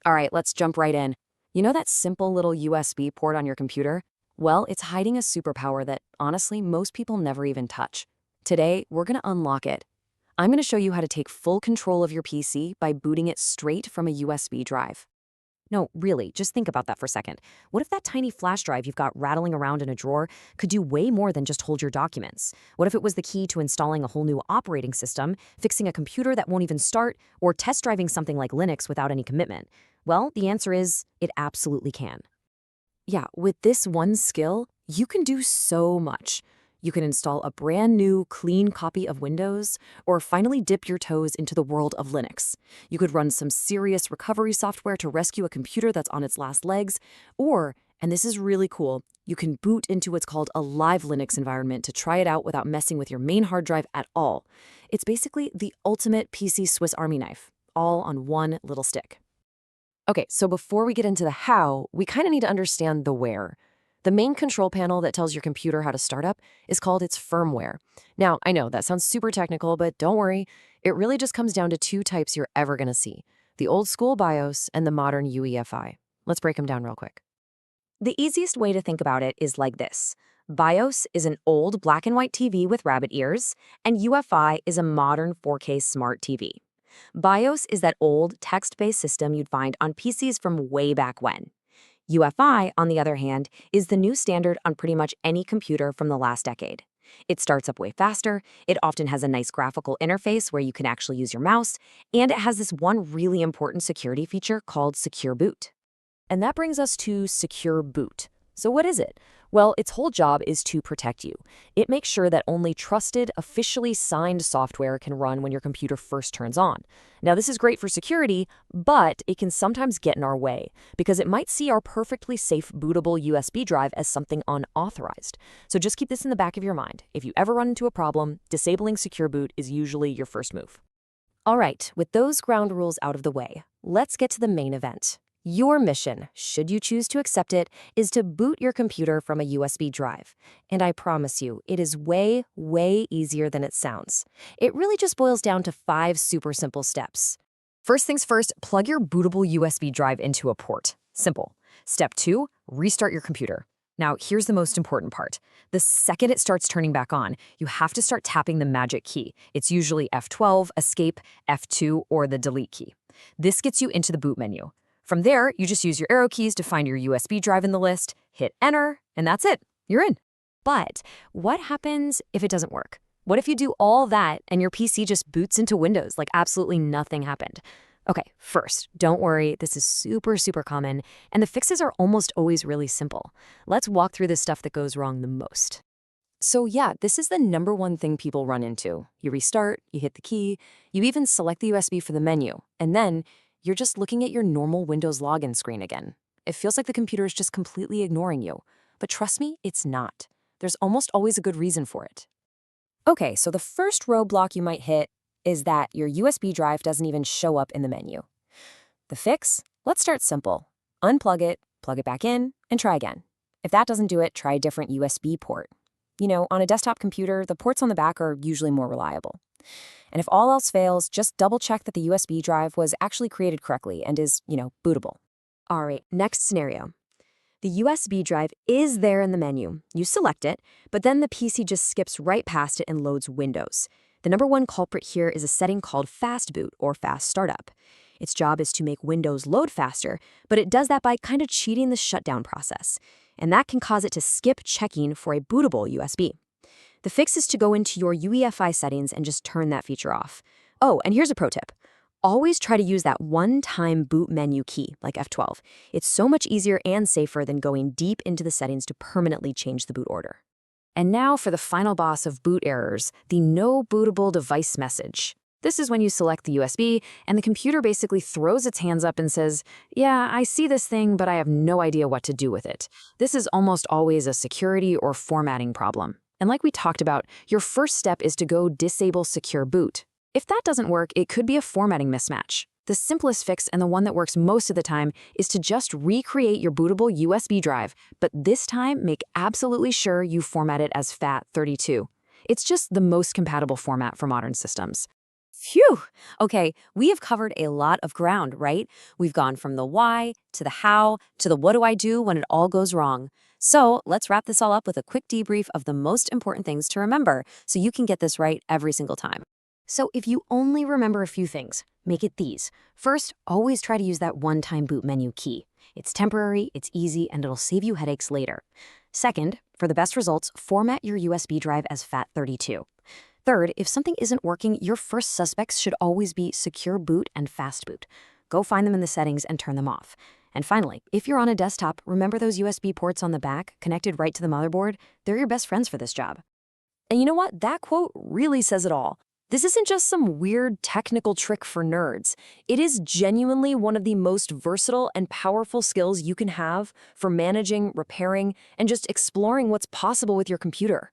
All right, let's jump right in. You know that simple little USB port on your computer? Well, it's hiding a superpower that, honestly, most people never even touch. Today, we're going to unlock it. I'm going to show you how to take full control of your PC by booting it straight from a USB drive. No, really, just think about that for a second. What if that tiny flash drive you've got rattling around in a drawer could do way more than just hold your documents? What if it was the key to installing a whole new operating system, fixing a computer that won't even start, or test driving something like Linux without any commitment? Well, the answer is it absolutely can. Yeah, with this one skill, you can do so much. You can install a brand new, clean copy of Windows, or finally dip your toes into the world of Linux. You could run some serious recovery software to rescue a computer that's on its last legs, or, and this is really cool, you can boot into what's called a live Linux environment to try it out without messing with your main hard drive at all. It's basically the ultimate PC Swiss Army knife, all on one little stick. Okay, so before we get into the how, we kind of need to understand the where. The main control panel that tells your computer how to start up is called its firmware. Now, I know that sounds super technical, but don't worry. It really just comes down to two types you're ever going to see: the old school BIOS and the modern UEFI. Let's break them down real quick. The easiest way to think about it is like this. BIOS is an old black and white TV with rabbit ears, and UEFI is a modern 4K smart TV. BIOS is that old text-based system you'd find on PCs from way back when. UEFI, on the other hand, is the new standard on pretty much any computer from the last decade. It starts up way faster, it often has a nice graphical interface where you can actually use your mouse, and it has this one really important security feature called Secure Boot. And that brings us to Secure Boot. So what is it? Well, its whole job is to protect you. It makes sure that only trusted, officially signed software can run when your computer first turns on. Now, this is great for security, but it can sometimes get in our way because it might see our perfectly safe bootable USB drive as something unauthorized. So just keep this in the back of your mind. If you ever run into a problem, disabling Secure Boot is usually your first move. All right, with those ground rules out of the way, let's get to the main event. Your mission, should you choose to accept it, is to boot your computer from a USB drive. And I promise you, it is way, way easier than it sounds. It really just boils down to 5 super simple steps. First things first, plug your bootable USB drive into a port. Simple. Step 2, restart your computer. Now, here's the most important part. The second it starts turning back on, you have to start tapping the magic key. It's usually F12, Escape, F2, or the Delete key. This gets you into the boot menu. From there, you just use your arrow keys to find your USB drive in the list, hit enter, and that's it. You're in. But what happens if it doesn't work? What if you do all that and your PC just boots into Windows like absolutely nothing happened? Okay, first, don't worry, this is super, super common, and the fixes are almost always really simple. Let's walk through the stuff that goes wrong the most. So yeah, this is the number one thing people run into. You restart, you hit the key, you even select the USB for the menu, and then you're just looking at your normal Windows login screen again. It feels like the computer is just completely ignoring you. But trust me, it's not. There's almost always a good reason for it. Okay, so the first roadblock you might hit is that your USB drive doesn't even show up in the menu. The fix? Let's start simple. Unplug it, plug it back in, and try again. If that doesn't do it, try a different USB port. You know, on a desktop computer, the ports on the back are usually more reliable. And if all else fails, just double check that the USB drive was actually created correctly and is, bootable. All right, next scenario. The USB drive is there in the menu. You select it, but then the PC just skips right past it and loads Windows. The number one culprit here is a setting called fast boot or fast startup. Its job is to make Windows load faster, but it does that by kind of cheating the shutdown process. And that can cause it to skip checking for a bootable USB. The fix is to go into your UEFI settings and just turn that feature off. Oh, and here's a pro tip. Always try to use that one-time boot menu key, like F12. It's so much easier and safer than going deep into the settings to permanently change the boot order. And now for the final boss of boot errors, the no bootable device message. This is when you select the USB and the computer basically throws its hands up and says, yeah, I see this thing, but I have no idea what to do with it. This is almost always a security or formatting problem. And like we talked about, your first step is to go disable Secure Boot. If that doesn't work, it could be a formatting mismatch. The simplest fix, and the one that works most of the time, is to just recreate your bootable USB drive, but this time make absolutely sure you format it as FAT32. It's just the most compatible format for modern systems. Phew! Okay, we have covered a lot of ground, right? We've gone from the why to the how to the what do I do when it all goes wrong. So let's wrap this all up with a quick debrief of the most important things to remember so you can get this right every single time. So if you only remember a few things, make it these. First, always try to use that one-time boot menu key. It's temporary, it's easy, and it'll save you headaches later. Second, for the best results, format your USB drive as FAT32. Third, if something isn't working, your first suspects should always be secure boot and fast boot. Go find them in the settings and turn them off. And finally, if you're on a desktop, remember those USB ports on the back, connected right to the motherboard? They're your best friends for this job. And you know what? That quote really says it all. This isn't just some weird technical trick for nerds. It is genuinely one of the most versatile and powerful skills you can have for managing, repairing, and just exploring what's possible with your computer.